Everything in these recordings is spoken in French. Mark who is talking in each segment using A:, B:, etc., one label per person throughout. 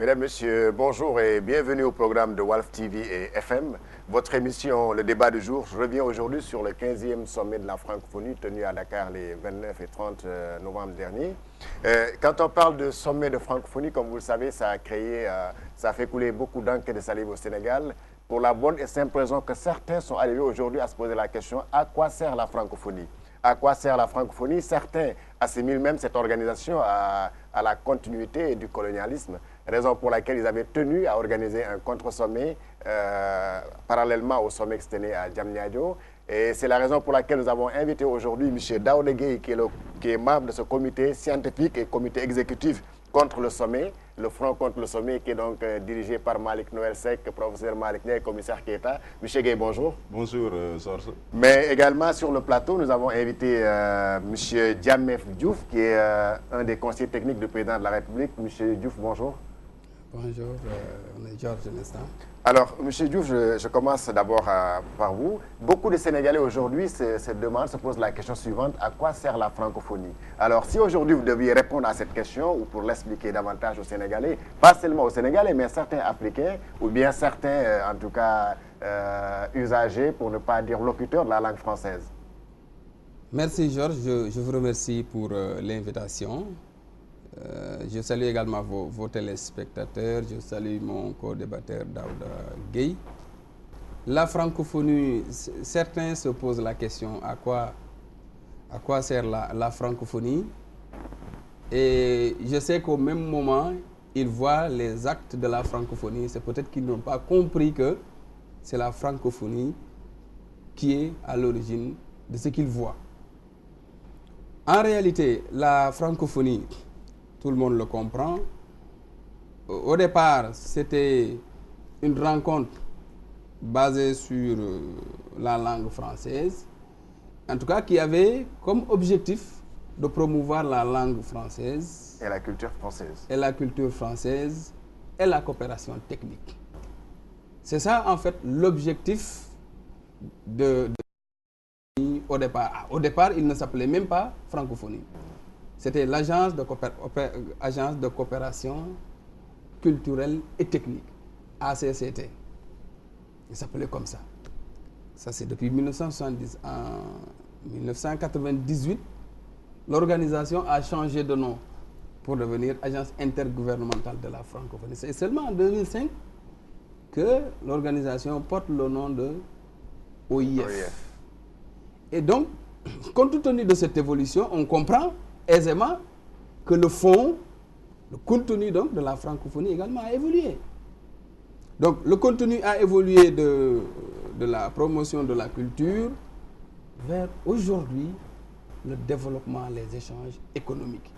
A: Mesdames, Messieurs, bonjour et bienvenue au programme de Walf TV et FM. Votre émission, le débat du jour, revient aujourd'hui sur le 15e sommet de la francophonie tenu à Dakar les 29 et 30 novembre dernier. Quand on parle de sommet de francophonie, comme vous le savez, ça a fait couler beaucoup d'encre et de salive au Sénégal pour la bonne et simple raison que certains sont arrivés aujourd'hui à se poser la question à quoi sert la francophonie? À quoi sert la francophonie? Certains assimilent même cette organisation à la continuité du colonialisme, raison pour laquelle ils avaient tenu à organiser un contre-sommet parallèlement au sommet qui se tenait à Diamniadio. Et c'est la raison pour laquelle nous avons invité aujourd'hui M. Daouda Gueye, qui est membre de ce comité scientifique et comité exécutif contre le sommet, le Front contre le sommet, qui est donc dirigé par Malik Noël Sek, professeur Malik Noël, commissaire Keita. M. Gueye, bonjour.
B: Bonjour, Sorce.
A: Mais également sur le plateau, nous avons invité M. Diamef Diouf, qui est un des conseillers techniques du président de la République. M. Diouf, bonjour.
C: Bonjour, on est Georges Nestan.
A: Alors, M. Diouf, je commence d'abord par vous. Beaucoup de Sénégalais aujourd'hui se posent la question suivante, à quoi sert la francophonie? Alors, si aujourd'hui vous deviez répondre à cette question, ou pour l'expliquer davantage aux Sénégalais, pas seulement aux Sénégalais, mais certains Africains, ou bien certains, en tout cas, usagers, pour ne pas dire locuteurs de la langue française.
C: Merci Georges, je vous remercie pour l'invitation. Je salue également vos téléspectateurs, je salue mon co-débatteur Daouda Gueye. La francophonie, certains se posent la question à quoi sert la francophonie, et je sais qu'au même moment, ils voient les actes de la francophonie. C'est peut-être qu'ils n'ont pas compris que c'est la francophonie qui est à l'origine de ce qu'ils voient. En réalité, la francophonie, tout le monde le comprend. Au départ, c'était une rencontre basée sur la langue française, en tout cas qui avait comme objectif de promouvoir la langue française.
A: Et la culture française.
C: Et la culture française et la coopération technique. C'est ça, en fait, l'objectif au départ. Au départ, il ne s'appelait même pas francophonie. C'était l'agence de coopération culturelle et technique, ACCT. Il s'appelait comme ça. Ça, c'est depuis 1970. En 1998, l'organisation a changé de nom pour devenir Agence intergouvernementale de la francophonie. C'est seulement en 2005 que l'organisation porte le nom de OIF. Et donc, compte tenu de cette évolution, on comprend aisément que le fond, le contenu donc de la francophonie également a évolué. Donc le contenu a évolué de la promotion de la culture vers aujourd'hui le développement, les échanges économiques.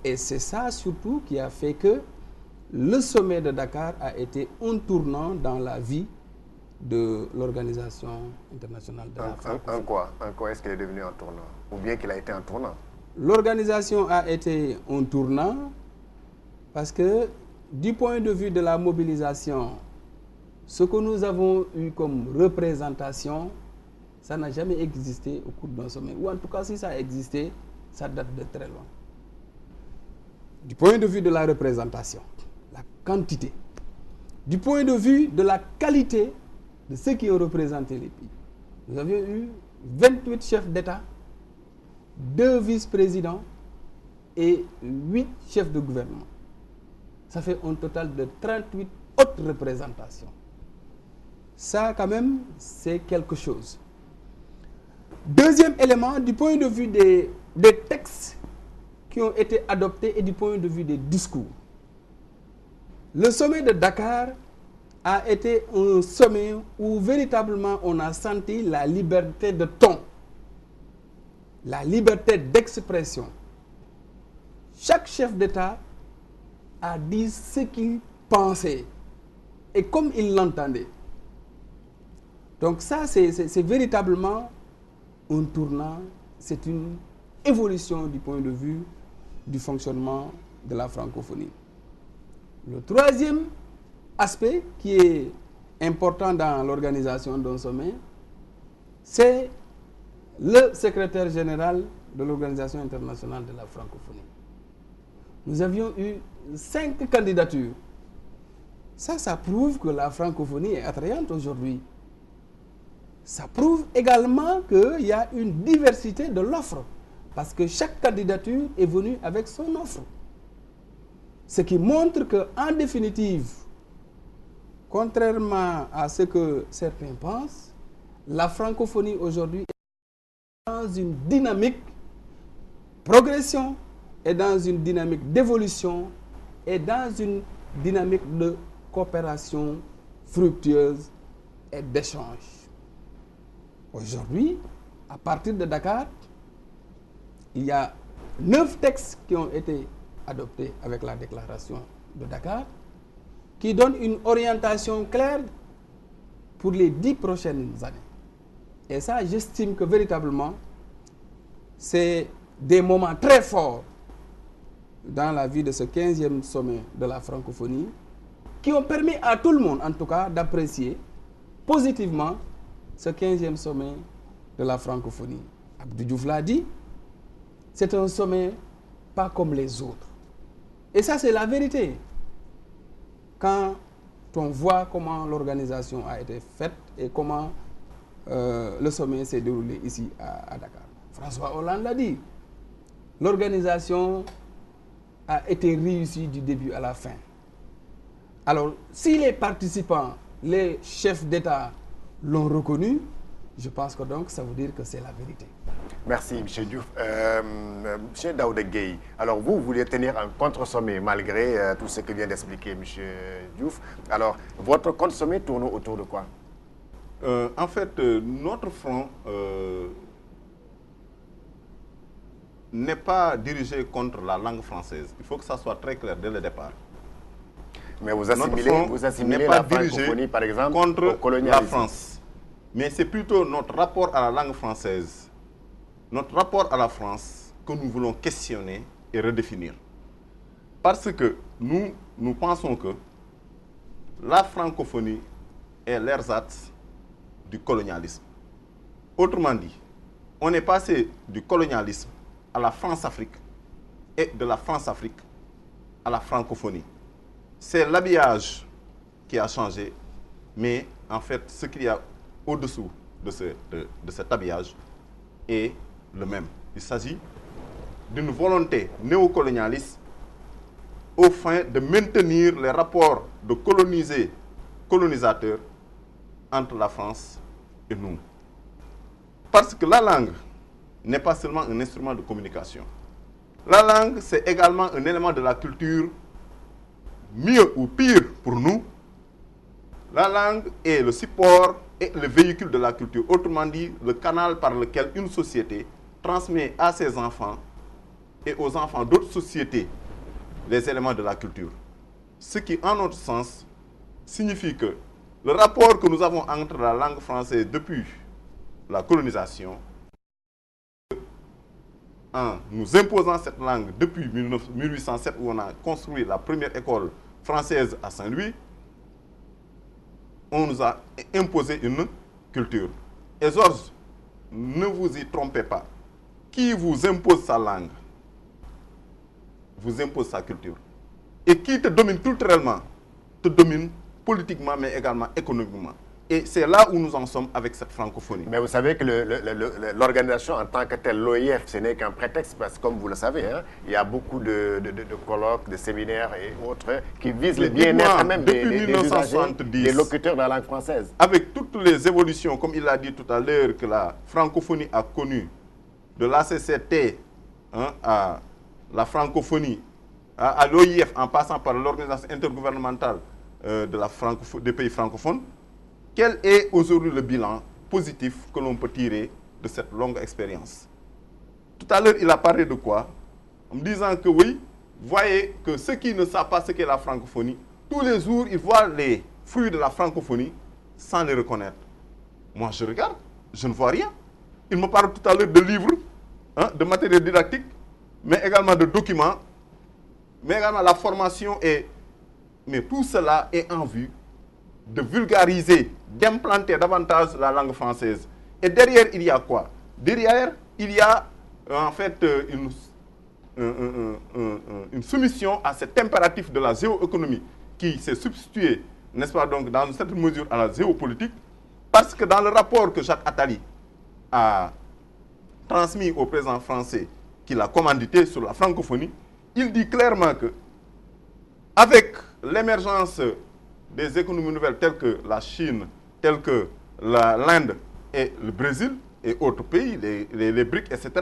C: Et c'est ça surtout qui a fait que le sommet de Dakar a été un tournant dans la vie de l'Organisation internationale de la francophonie.
A: En quoi est-ce qu'il est devenu un tournant? Ou bien qu'il a été un tournant?
C: L'organisation a été un tournant parce que du point de vue de la mobilisation, ce que nous avons eu comme représentation, ça n'a jamais existé au cours d'un sommet. Ou en tout cas, si ça a existé, ça date de très loin. Du point de vue de la représentation, la quantité. Du point de vue de la qualité de ceux qui ont représenté les pays. Nous avions eu 28 chefs d'État, 2 vice-présidents et 8 chefs de gouvernement. Ça fait un total de 38 hautes représentations. Ça, quand même, c'est quelque chose. Deuxième élément, du point de vue des textes qui ont été adoptés et du point de vue des discours. Le sommet de Dakar a été un sommet où véritablement on a senti la liberté de ton, la liberté d'expression. Chaque chef d'État a dit ce qu'il pensait et comme il l'entendait. Donc ça, c'est véritablement un tournant, c'est une évolution du point de vue du fonctionnement de la francophonie. Le troisième aspect qui est important dans l'organisation d'un sommet, c'est le secrétaire général de l'Organisation internationale de la francophonie. Nous avions eu 5 candidatures Ça prouve que la francophonie est attrayante aujourd'hui. Ça prouve également qu'il y a une diversité de l'offre, parce que chaque candidature est venue avec son offre. Ce qui montre qu'en définitive, contrairement à ce que certains pensent, la francophonie aujourd'hui est dans une dynamique progression, est dans une dynamique d'évolution, est dans une dynamique de coopération fructueuse et d'échange. Aujourd'hui, à partir de Dakar, il y a 9 textes qui ont été adoptés avec la déclaration de Dakar, qui donnent une orientation claire pour les 10 prochaines années. Et ça, j'estime que véritablement, c'est des moments très forts dans la vie de ce 15e sommet de la francophonie, qui ont permis à tout le monde, en tout cas, d'apprécier positivement ce 15e sommet de la francophonie. Abdou Diouf l'a dit, c'est un sommet pas comme les autres. Et ça, c'est la vérité. Quand on voit comment l'organisation a été faite et comment le sommet s'est déroulé ici à Dakar. François Hollande l'a dit, l'organisation a été réussie du début à la fin. Alors, si les participants, les chefs d'État l'ont reconnu, je pense que donc ça veut dire que c'est la vérité.
A: Merci, M. Diouf. M. Daouda Gueye, alors vous vouliez tenir un contre-sommet malgré tout ce que vient d'expliquer M. Diouf. Alors, votre contre-sommet tourne autour de quoi?
B: En fait, notre front n'est pas dirigé contre la langue française. Il faut que ça soit très clair dès le départ.
A: Mais vous assimilez la francophonie, par exemple,
B: contre
A: au colonialisme.
B: La France. Mais c'est plutôt notre rapport à la langue française, notre rapport à la France que nous voulons questionner et redéfinir. Parce que nous pensons que la francophonie est l'ersatz du colonialisme. Autrement dit, on est passé du colonialisme à la France-Afrique et de la France-Afrique à la francophonie. C'est l'habillage qui a changé, mais en fait, ce qu'il y a au-dessous de cet habillage est le même. Il s'agit d'une volonté néocolonialiste au fin de maintenir les rapports de colonisateurs entre la France et nous. Parce que la langue n'est pas seulement un instrument de communication. La langue, c'est également un élément de la culture, mieux ou pire pour nous. La langue est le support et le véhicule de la culture. Autrement dit, le canal par lequel une société transmet à ses enfants et aux enfants d'autres sociétés les éléments de la culture. Ce qui, en notre sens, signifie que le rapport que nous avons entre la langue française depuis la colonisation, en nous imposant cette langue depuis 1807, où on a construit la première école française à Saint-Louis, on nous a imposé une culture. Et Georges, ne vous y trompez pas. Qui vous impose sa langue, vous impose sa culture. Et qui te domine culturellement, te domine politiquement, mais également économiquement. Et c'est là où nous en sommes avec cette francophonie.
A: Mais vous savez que l'organisation en tant que telle, l'OIF, ce n'est qu'un prétexte, parce que comme vous le savez, hein, il y a beaucoup de colloques, de séminaires et autres qui visent le bien-être même des usagers, des locuteurs de la langue française.
B: Avec toutes les évolutions, comme il a dit tout à l'heure, que la francophonie a connues, de l'ACCT hein, à la francophonie, à l'OIF, en passant par l'organisation intergouvernementale des pays francophones, quel est aujourd'hui le bilan positif que l'on peut tirer de cette longue expérience? Tout à l'heure, il a parlé de quoi? En me disant que oui, voyez que ceux qui ne savent pas ce qu'est la francophonie, tous les jours, ils voient les fruits de la francophonie sans les reconnaître. Moi, je regarde, je ne vois rien. Il me parle tout à l'heure de livres, hein, de matériel didactique, mais également de documents, mais également la formation. Mais tout cela est en vue de vulgariser, d'implanter davantage la langue française. Et derrière, il y a quoi? Derrière, il y a en fait une soumission à cet impératif de la géoéconomie qui s'est substitué n'est-ce pas, donc, dans une certaine mesure à la géopolitique, parce que dans le rapport que Jacques Attali a transmis au président français, qu'il a commandité sur la francophonie, il dit clairement que, avec l'émergence des économies nouvelles telles que la Chine, telles que l'Inde et le Brésil et autres pays, les BRICS, etc.,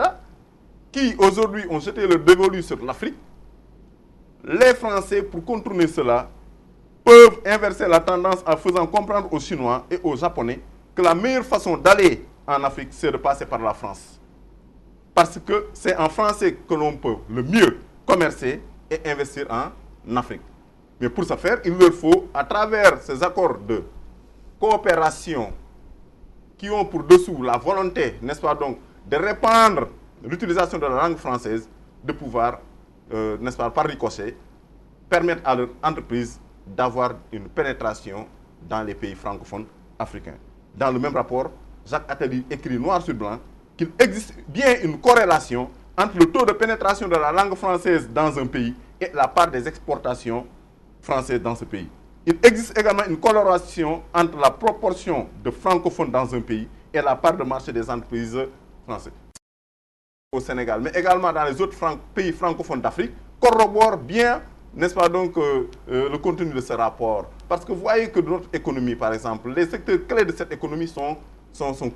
B: qui aujourd'hui ont jeté le dévolu sur l'Afrique, les Français, pour contourner cela, peuvent inverser la tendance en faisant comprendre aux Chinois et aux Japonais que la meilleure façon d'aller en Afrique, c'est de passer par la France. Parce que c'est en français que l'on peut le mieux commercer et investir en Afrique. Mais pour ce faire, il leur faut, à travers ces accords de coopération qui ont pour dessous la volonté, n'est-ce pas donc, de répandre l'utilisation de la langue française, de pouvoir, n'est-ce pas, par ricochet, permettre à leur entreprise d'avoir une pénétration dans les pays francophones africains. Dans le même rapport, Jacques Attali écrit noir sur blanc qu'il existe bien une corrélation entre le taux de pénétration de la langue française dans un pays et la part des exportations françaises dans ce pays. Il existe également une corrélation entre la proportion de francophones dans un pays et la part de marché des entreprises françaises. Au Sénégal, mais également dans les autres pays francophones d'Afrique, corrobore bien, n'est-ce pas donc, le contenu de ce rapport. Parce que vous voyez que notre économie, par exemple, les secteurs clés de cette économie sont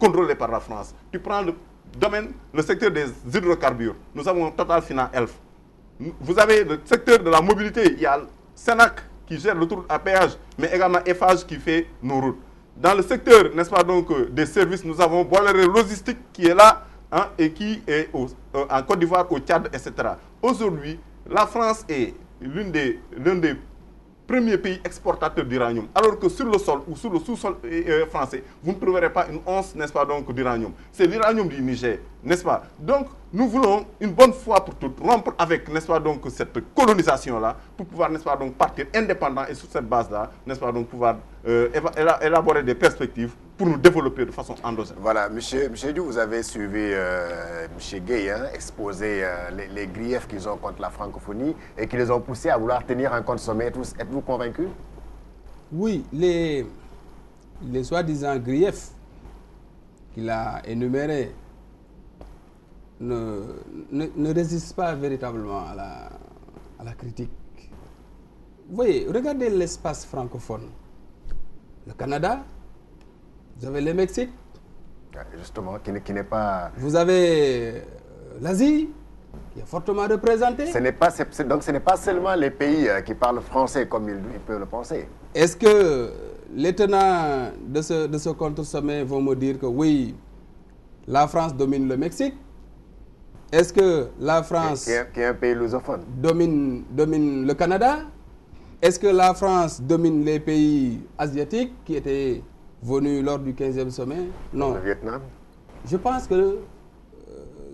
B: contrôlés par la France. Tu prends le domaine, le secteur des hydrocarbures. Nous avons Total Finan Elf. Vous avez le secteur de la mobilité. Il y a Senac qui gère l'autoroute à péage, mais également Eiffage qui fait nos routes. Dans le secteur, n'est-ce pas donc, des services, nous avons Bolloré Logistique qui est là, hein, et qui est en Côte d'Ivoire, au Tchad, etc. Aujourd'hui, la France est l'un des premiers pays exportateurs d'uranium, alors que sur le sol ou sur le sous-sol français, vous ne trouverez pas une once, n'est-ce pas, donc, d'uranium. C'est l'uranium du Niger, n'est-ce pas? Donc, nous voulons, une bonne fois pour toutes, rompre avec, n'est-ce pas, donc, cette colonisation-là, pour pouvoir, n'est-ce pas, donc, partir indépendant et sur cette base-là, n'est-ce pas, donc, pouvoir élaborer des perspectives pour nous développer de façon endogène.
A: Voilà, Monsieur Diouf, vous avez suivi M. Gueye, hein, exposer les griefs qu'ils ont contre la francophonie et qui les ont poussés à vouloir tenir un compte sommet. Êtes-vous convaincu?
C: Oui, les soi-disant griefs qu'il a énumérés ne résistent pas véritablement à la critique. Vous voyez, regardez l'espace francophone. Le Canada, vous avez le Mexique.
A: Justement, qui n'est pas...
C: Vous avez l'Asie, qui est fortement représentée.
A: Donc ce n'est pas seulement les pays qui parlent français comme ils peuvent le penser.
C: Est-ce que les tenants de ce contre-sommet vont me dire que oui, la France domine le Mexique? Est-ce que la France...
A: Qui est un pays lusophone.
C: Domine le Canada? Est-ce que la France domine les pays asiatiques qui étaient venus lors du 15e sommet? Non.
A: Le Vietnam?
C: Je pense que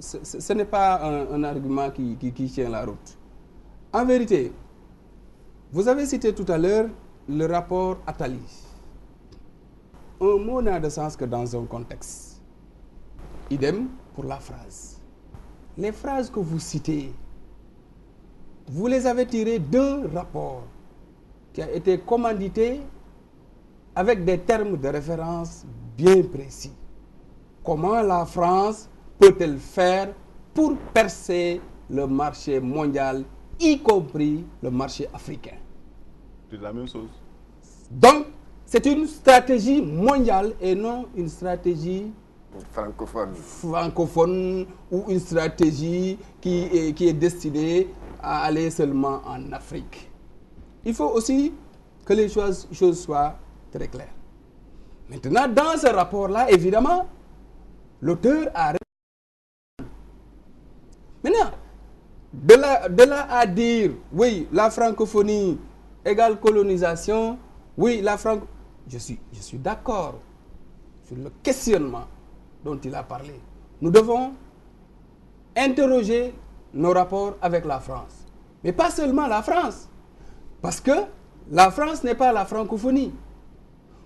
C: ce n'est pas un argument qui tient la route. En vérité, vous avez cité tout à l'heure le rapport Attali. Un mot n'a de sens que dans un contexte. Idem pour la phrase. Les phrases que vous citez, vous les avez tirées d'un rapport qui a été commandité avec des termes de référence bien précis. Comment la France peut-elle faire pour percer le marché mondial, y compris le marché africain?
B: C'est la même chose.
C: Donc, c'est une stratégie mondiale et non une stratégie francophone ou une stratégie qui est destinée à aller seulement en Afrique. Il faut aussi que les choses soient très claires. Maintenant, dans ce rapport-là, évidemment, l'auteur a... Maintenant, de là à dire, oui, la francophonie égale colonisation, oui, je suis d'accord sur le questionnement dont il a parlé. Nous devons interroger nos rapports avec la France. Mais pas seulement la France. Parce que la France n'est pas la francophonie.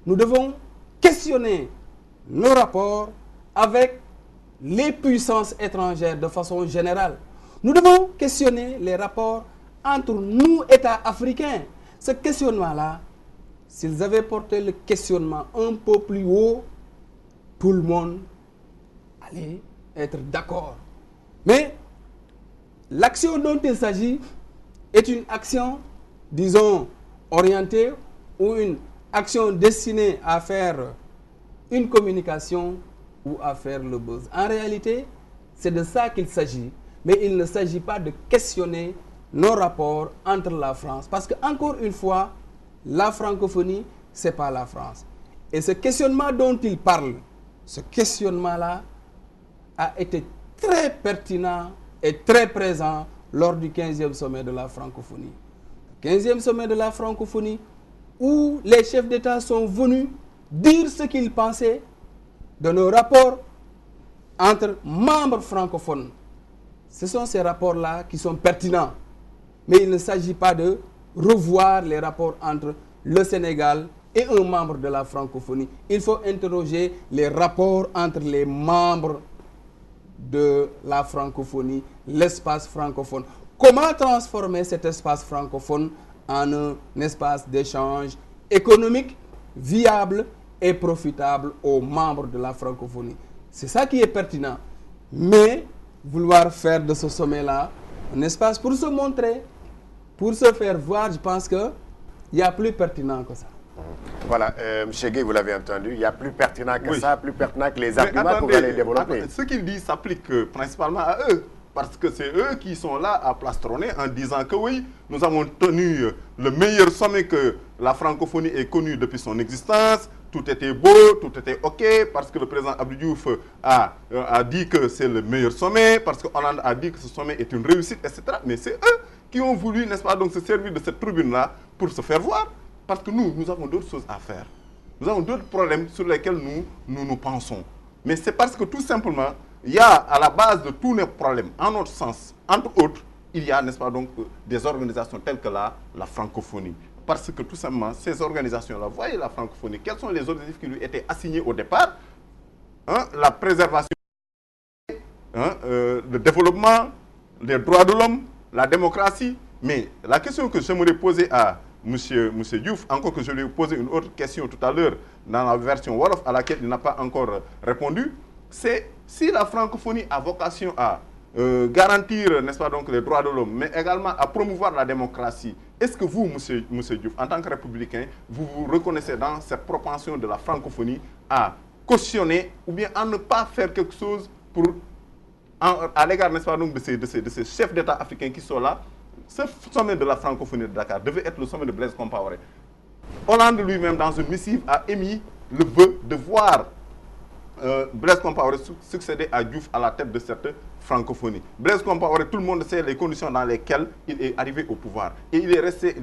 C: Nous devons questionner nos rapports avec les puissances étrangères de façon générale. Nous devons questionner les rapports entre nous, États africains. Ce questionnement-là, s'ils avaient porté le questionnement un peu plus haut, tout le monde allait être d'accord. Mais l'action dont il s'agit est une action, disons, orientée ou une action destinée à faire une communication ou à faire le buzz. En réalité, c'est de ça qu'il s'agit. Mais il ne s'agit pas de questionner nos rapports entre la France. Parce que, encore une fois, la francophonie, ce n'est pas la France. Et ce questionnement dont il parle, ce questionnement-là a été très pertinent et très présent lors du 15e sommet de la francophonie. Le 15e sommet de la francophonie où les chefs d'État sont venus dire ce qu'ils pensaient de nos rapports entre membres francophones. Ce sont ces rapports-là qui sont pertinents. Mais il ne s'agit pas de revoir les rapports entre le Sénégal et un membre de la francophonie. Il faut interroger les rapports entre les membres de la francophonie, l'espace francophone. Comment transformer cet espace francophone en un espace d'échange économique, viable et profitable aux membres de la francophonie? C'est ça qui est pertinent. Mais vouloir faire de ce sommet-là un espace pour se montrer, pour se faire voir, je pense qu'il y a plus pertinent que ça.
A: Voilà, M. Gueye, vous l'avez entendu, il y a plus pertinent que ça, plus pertinent que les arguments qu'on va les développer.
B: Ce qu'il dit s'applique principalement à eux, parce que c'est eux qui sont là à plastronner en disant que oui, nous avons tenu le meilleur sommet que la francophonie ait connu depuis son existence, tout était beau, tout était OK, parce que le président Abdou Diouf a dit que c'est le meilleur sommet, parce que Hollande a dit que ce sommet est une réussite, etc. Mais c'est eux qui ont voulu, n'est-ce pas, donc se servir de cette tribune-là pour se faire voir. Parce que nous avons d'autres choses à faire. Nous avons d'autres problèmes sur lesquels nous pensons. Mais c'est parce que tout simplement, il y a à la base de tous nos problèmes, en notre sens, entre autres, il y a, n'est-ce pas, donc, des organisations telles que la francophonie. Parce que tout simplement, ces organisations-là, voyez la francophonie, quels sont les objectifs qui lui étaient assignés au départ? La préservation, le développement, les droits de l'homme, la démocratie. Mais la question que j'aimerais poser à Monsieur Diouf, encore que je lui ai posé une autre question tout à l'heure dans la version Wolof à laquelle il n'a pas encore répondu, c'est si la francophonie a vocation à garantir, n'est-ce pas, donc, les droits de l'homme, mais également à promouvoir la démocratie, est-ce que vous, monsieur Diouf, en tant que républicain, vous vous reconnaissez dans cette propension de la francophonie à cautionner ou bien à ne pas faire quelque chose pour, à l'égard, n'est-ce pas, donc, de ces chefs d'État africains qui sont là? Ce sommet de la francophonie de Dakar devait être le sommet de Blaise Compaoré. Hollande lui-même, dans une missive, a émis le vœu de voir Blaise Compaoré succéder à Diouf à la tête de cette francophonie. Blaise Compaoré, tout le monde sait les conditions dans lesquelles il est arrivé au pouvoir. Et il est resté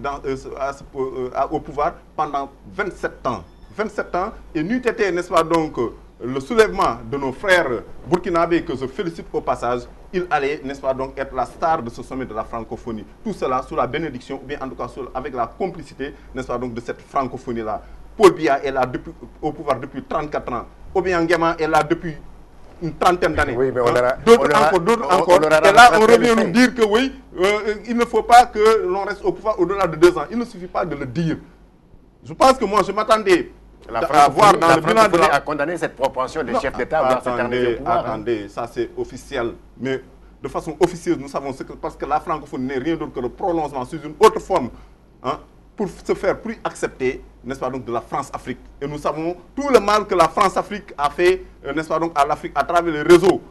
B: au pouvoir pendant 27 ans. 27 ans, et n'eût été, n'est-ce pas, donc, le soulèvement de nos frères burkinabés, que je félicite au passage, il allait, n'est-ce pas, donc, être la star de ce sommet de la francophonie. Tout cela sous la bénédiction, ou bien en tout cas avec la complicité, n'est-ce pas, donc, de cette francophonie-là. Paul Biya est là au pouvoir depuis 34 ans. Obiang Nguema est là depuis une trentaine d'années.
A: Oui, mais
B: d'autres encore. Et là, on revient nous dire que oui, il ne faut pas que l'on reste au pouvoir au-delà de 2 ans. Il ne suffit pas de le dire. Je pense que moi, je m'attendais à voir dans le bilan de la...
A: a condamné cette propension des chefs d'État à s'éterniser au pouvoir.
B: Attendez, ça c'est officiel. Mais de façon officieuse, nous savons ce que... Parce que la francophonie n'est rien d'autre que le prolongement sous une autre forme, pour se faire plus accepter, n'est-ce pas, donc, de la France-Afrique. Et nous savons tout le mal que la France-Afrique a fait, n'est-ce pas, donc, à l'Afrique à travers les réseaux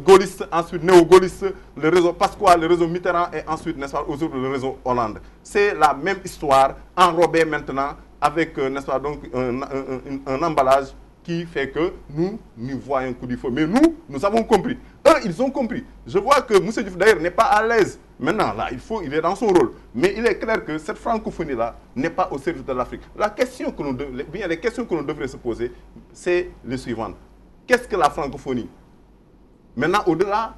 B: gaullistes, ensuite néo-gaullistes, le réseau Pasqua, le réseau Mitterrand et ensuite, n'est-ce pas, aujourd'hui le réseau Hollande. C'est la même histoire enrobée maintenant avec, n'est-ce pas, donc, un emballage qui fait que nous voyons un coup du feu. Mais nous avons compris. Eux, ils ont compris. Je vois que M. Diouf, d'ailleurs, n'est pas à l'aise. Maintenant, là, il est dans son rôle. Mais il est clair que cette francophonie-là n'est pas au service de l'Afrique. Les questions que l'on devrait se poser, c'est les suivantes. Qu'est-ce que la francophonie? Maintenant, au-delà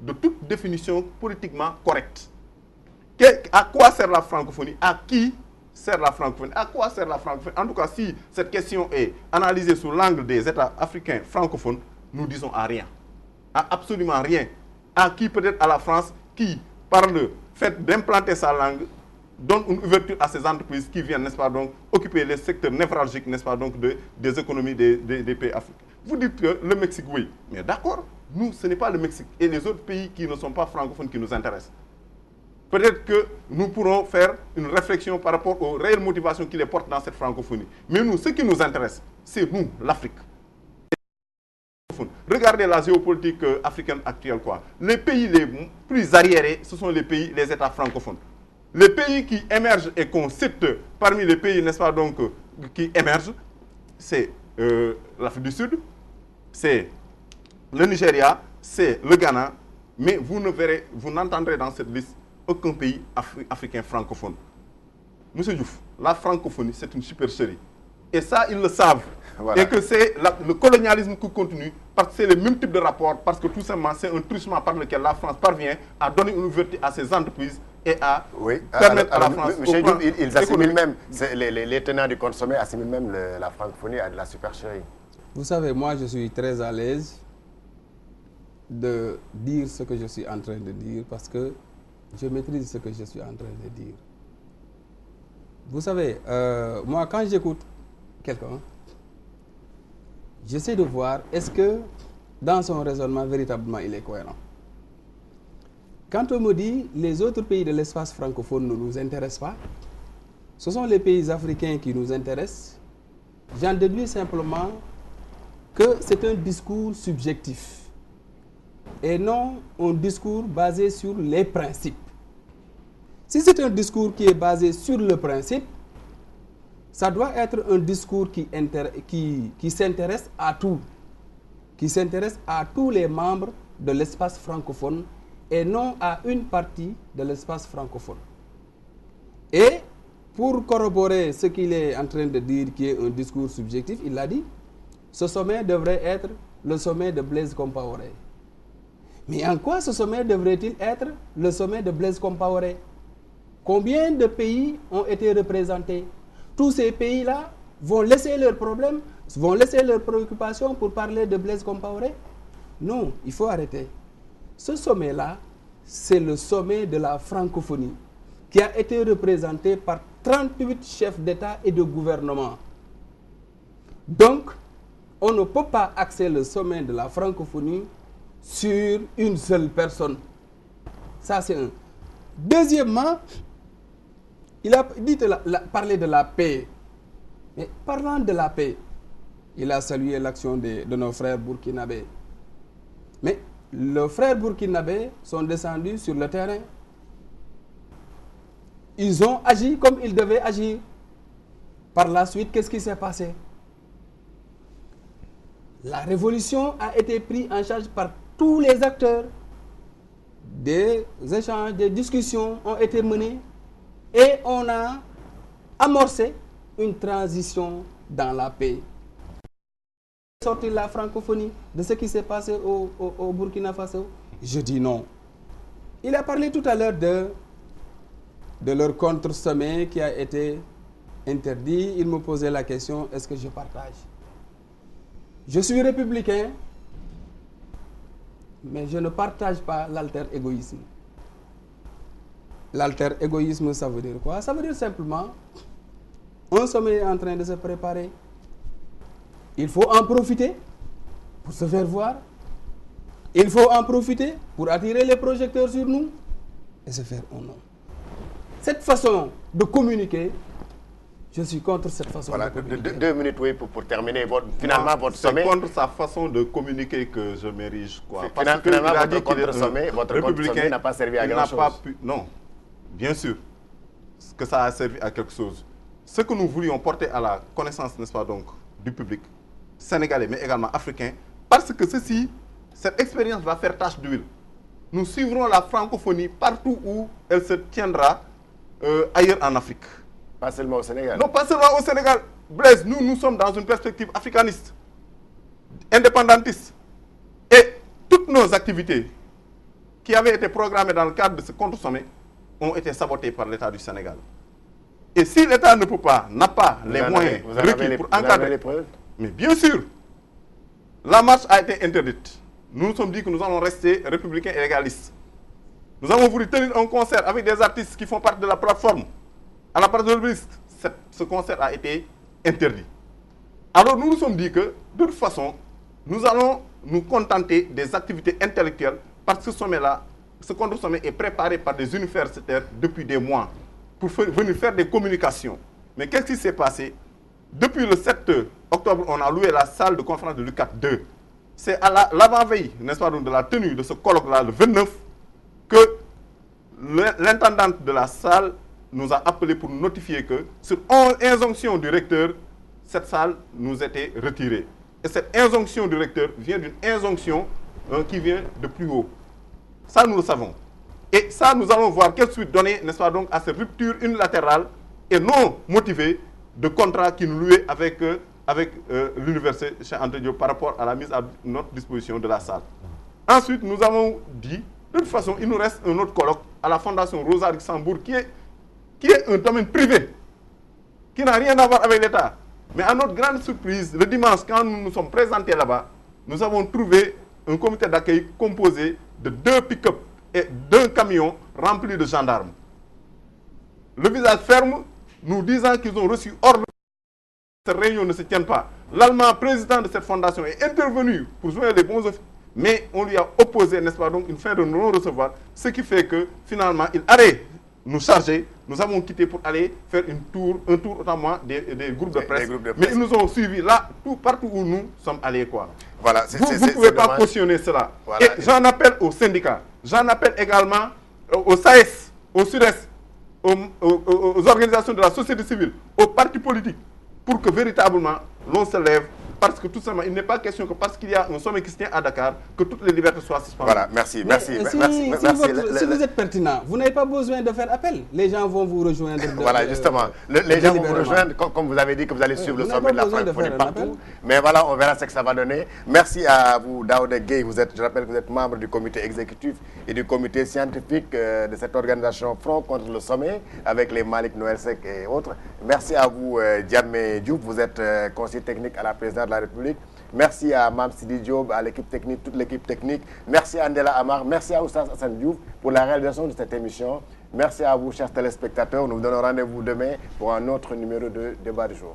B: de toute définition politiquement correcte, à quoi sert la francophonie? À qui sert la francophonie? À quoi sert la francophonie? En tout cas, si cette question est analysée sous l'angle des États africains francophones, nous disons à rien. À absolument rien. À qui? Peut-être à la France qui, par le fait d'implanter sa langue, donne une ouverture à ces entreprises qui viennent, n'est-ce pas, donc, occuper les secteurs névralgiques, n'est-ce pas, donc, des économies des pays africains. Vous dites que le Mexique, oui, mais d'accord, nous, ce n'est pas le Mexique et les autres pays qui ne sont pas francophones qui nous intéressent. Peut-être que nous pourrons faire une réflexion par rapport aux réelles motivations qui les portent dans cette francophonie. Mais nous, ce qui nous intéresse, c'est nous, l'Afrique. Regardez la géopolitique africaine actuelle, quoi. Les pays les plus arriérés, ce sont les pays, les États francophones. Les pays qui émergent et qu'on cite parmi les pays, n'est-ce pas, donc, qui émergent, c'est l'Afrique du Sud, c'est le Nigeria, c'est le Ghana, mais vous n'entendrez dans cette liste aucun pays africain francophone. Monsieur Diouf, la francophonie, c'est une supercherie. Et ça, ils le savent. Voilà. Et que c'est le colonialisme qui continue, parce que c'est le même type de rapport, parce que tout simplement, c'est un truchement par lequel la France parvient à donner une ouverture à ses entreprises et à permettre à la France...
A: Monsieur Diouf, ils assimilent même, les tenants du compte sommet assimilent même la francophonie à de la supercherie.
C: Vous savez, moi, je suis très à l'aise de dire ce que je suis en train de dire, parce que je maîtrise ce que je suis en train de dire. Vous savez, moi, quand j'écoute quelqu'un, j'essaie de voir est-ce que dans son raisonnement, véritablement, il est cohérent. Quand on me dit les autres pays de l'espace francophone ne nous intéressent pas, ce sont les pays africains qui nous intéressent, j'en déduis simplement que c'est un discours subjectif et non un discours basé sur les principes. Si c'est un discours qui est basé sur le principe, ça doit être un discours qui s'intéresse à tout, qui s'intéresse à tous les membres de l'espace francophone et non à une partie de l'espace francophone. Et pour corroborer ce qu'il est en train de dire, qui est un discours subjectif, il l'a dit, ce sommet devrait être le sommet de Blaise Compaoré. Mais en quoi ce sommet devrait-il être le sommet de Blaise Compaoré? Combien de pays ont été représentés? Tous ces pays-là vont laisser leurs problèmes, vont laisser leurs préoccupations pour parler de Blaise Compaoré? Non, il faut arrêter. Ce sommet-là, c'est le sommet de la francophonie qui a été représenté par 38 chefs d'État et de gouvernement. Donc, on ne peut pas axer le sommet de la francophonie sur une seule personne. Ça, c'est un. Deuxièmement, il a dit parler de la paix. Mais parlant de la paix, il a salué l'action de nos frères burkinabés. Mais les frères burkinabés sont descendus sur le terrain. Ils ont agi comme ils devaient agir. Par la suite, qu'est-ce qui s'est passé? La révolution a été prise en charge par tous les acteurs. Des échanges, des discussions ont été menées et on a amorcé une transition dans la paix. Sortir la francophonie de ce qui s'est passé au Burkina Faso? Je dis non. Il a parlé tout à l'heure de leur contre-sommet qui a été interdit. Il me posait la question, est-ce que je partage? Je suis républicain, mais je ne partage pas l'alter-égoïsme. L'alter-égoïsme, ça veut dire quoi? Ça veut dire simplement, un sommet est en train de se préparer. Il faut en profiter pour se faire voir. Il faut en profiter pour attirer les projecteurs sur nous et se faire un nom. Cette façon de communiquer, je suis contre cette façon de communiquer.
A: 2 minutes, oui, pour terminer. Finalement, votre sommet...
B: C'est contre sa façon de communiquer que je m'érige, quoi.
A: Finalement, votre contre-sommet n'a pas servi à grand-chose.
B: Non, bien sûr que ça a servi à quelque chose. Ce que nous voulions porter à la connaissance, n'est-ce pas, donc, du public sénégalais, mais également africain, parce que cette expérience va faire tache d'huile. Nous suivrons la francophonie partout où elle se tiendra ailleurs en Afrique.
A: Pas seulement au Sénégal.
B: Non, pas seulement au Sénégal. Blaise, nous sommes dans une perspective africaniste, indépendantiste. Et toutes nos activités qui avaient été programmées dans le cadre de ce contre-sommet ont été sabotées par l'État du Sénégal. Et si l'État ne peut pas, n'a pas les moyens requis pour encadrer... Mais bien sûr, la marche a été interdite. Nous nous sommes dit que nous allons rester républicains et légalistes. Nous avons voulu tenir un concert avec des artistes qui font partie de la plateforme. À la place de l'Obélisque, ce concert a été interdit. Alors nous nous sommes dit que, de toute façon, nous allons nous contenter des activités intellectuelles parce que ce sommet-là, ce contre-sommet est préparé par des universitaires depuis des mois pour venir faire des communications. Mais qu'est-ce qui s'est passé? Depuis le 7 octobre, on a loué la salle de conférence de l'UCAT 2. C'est à l'avant-veille, n'est-ce pas, de la tenue de ce colloque-là, le 29, que l'intendante de la salle nous a appelé pour nous notifier que, sur injonction du recteur, cette salle nous était retirée. Et cette injonction du recteur vient d'une injonction qui vient de plus haut. Ça, nous le savons. Et ça, nous allons voir quelle suite donner, n'est-ce pas, donc, à cette rupture unilatérale et non motivée de contrat qui nous louait avec l'université Cheikh Anta Diop par rapport à la mise à notre disposition de la salle. Ensuite, nous avons dit, de toute façon, il nous reste un autre colloque à la Fondation Rosa Luxembourg qui est un domaine privé, qui n'a rien à voir avec l'État. Mais à notre grande surprise, le dimanche, quand nous nous sommes présentés là-bas, nous avons trouvé un comité d'accueil composé de 2 pick-up et d'un camion rempli de gendarmes. Le visage ferme, nous disant qu'ils ont reçu ordre que cette réunion ne se tienne pas. L'Allemand président de cette fondation est intervenu pour jouer les bons officiers, mais on lui a opposé, n'est-ce pas, donc une fin de non-recevoir, ce qui fait que finalement il allait nous charger. Nous avons quitté pour aller faire un tour notamment des groupes de presse. Mais ils nous ont suivis là, partout où nous sommes allés, quoi.
A: Voilà,
B: vous ne pouvez pas cautionner cela. Voilà. Et j'en appelle aux syndicats, j'en appelle également au SAES, au SUDES, aux organisations de la société civile, aux partis politiques, pour que véritablement l'on se lève. Parce que tout simplement, il n'est pas question que parce qu'il y a un sommet qui se tient à Dakar, que toutes les libertés soient suspendues.
A: Voilà, merci.
C: Si vous êtes pertinent, vous n'avez pas besoin de faire appel. Les gens vont vous rejoindre.
A: Voilà, justement. Les gens vont vous rejoindre, comme vous avez dit que vous allez suivre le sommet de la francophonie partout. Mais voilà, on verra ce que ça va donner. Merci à vous, Daouda Gueye. Je rappelle que vous êtes membre du comité exécutif et du comité scientifique de cette organisation Front contre le sommet, avec les Malik Noël-Sec et autres. Merci à vous, Diamé Diouf. Vous êtes conseiller technique à la présidente de la République. Merci à Mam Sidi Diop, à l'équipe technique, toute l'équipe technique. Merci à Andela Amar. Merci à Oustaz Hassan Diouf pour la réalisation de cette émission. Merci à vous, chers téléspectateurs. Nous vous donnons rendez-vous demain pour un autre numéro de Débat du jour.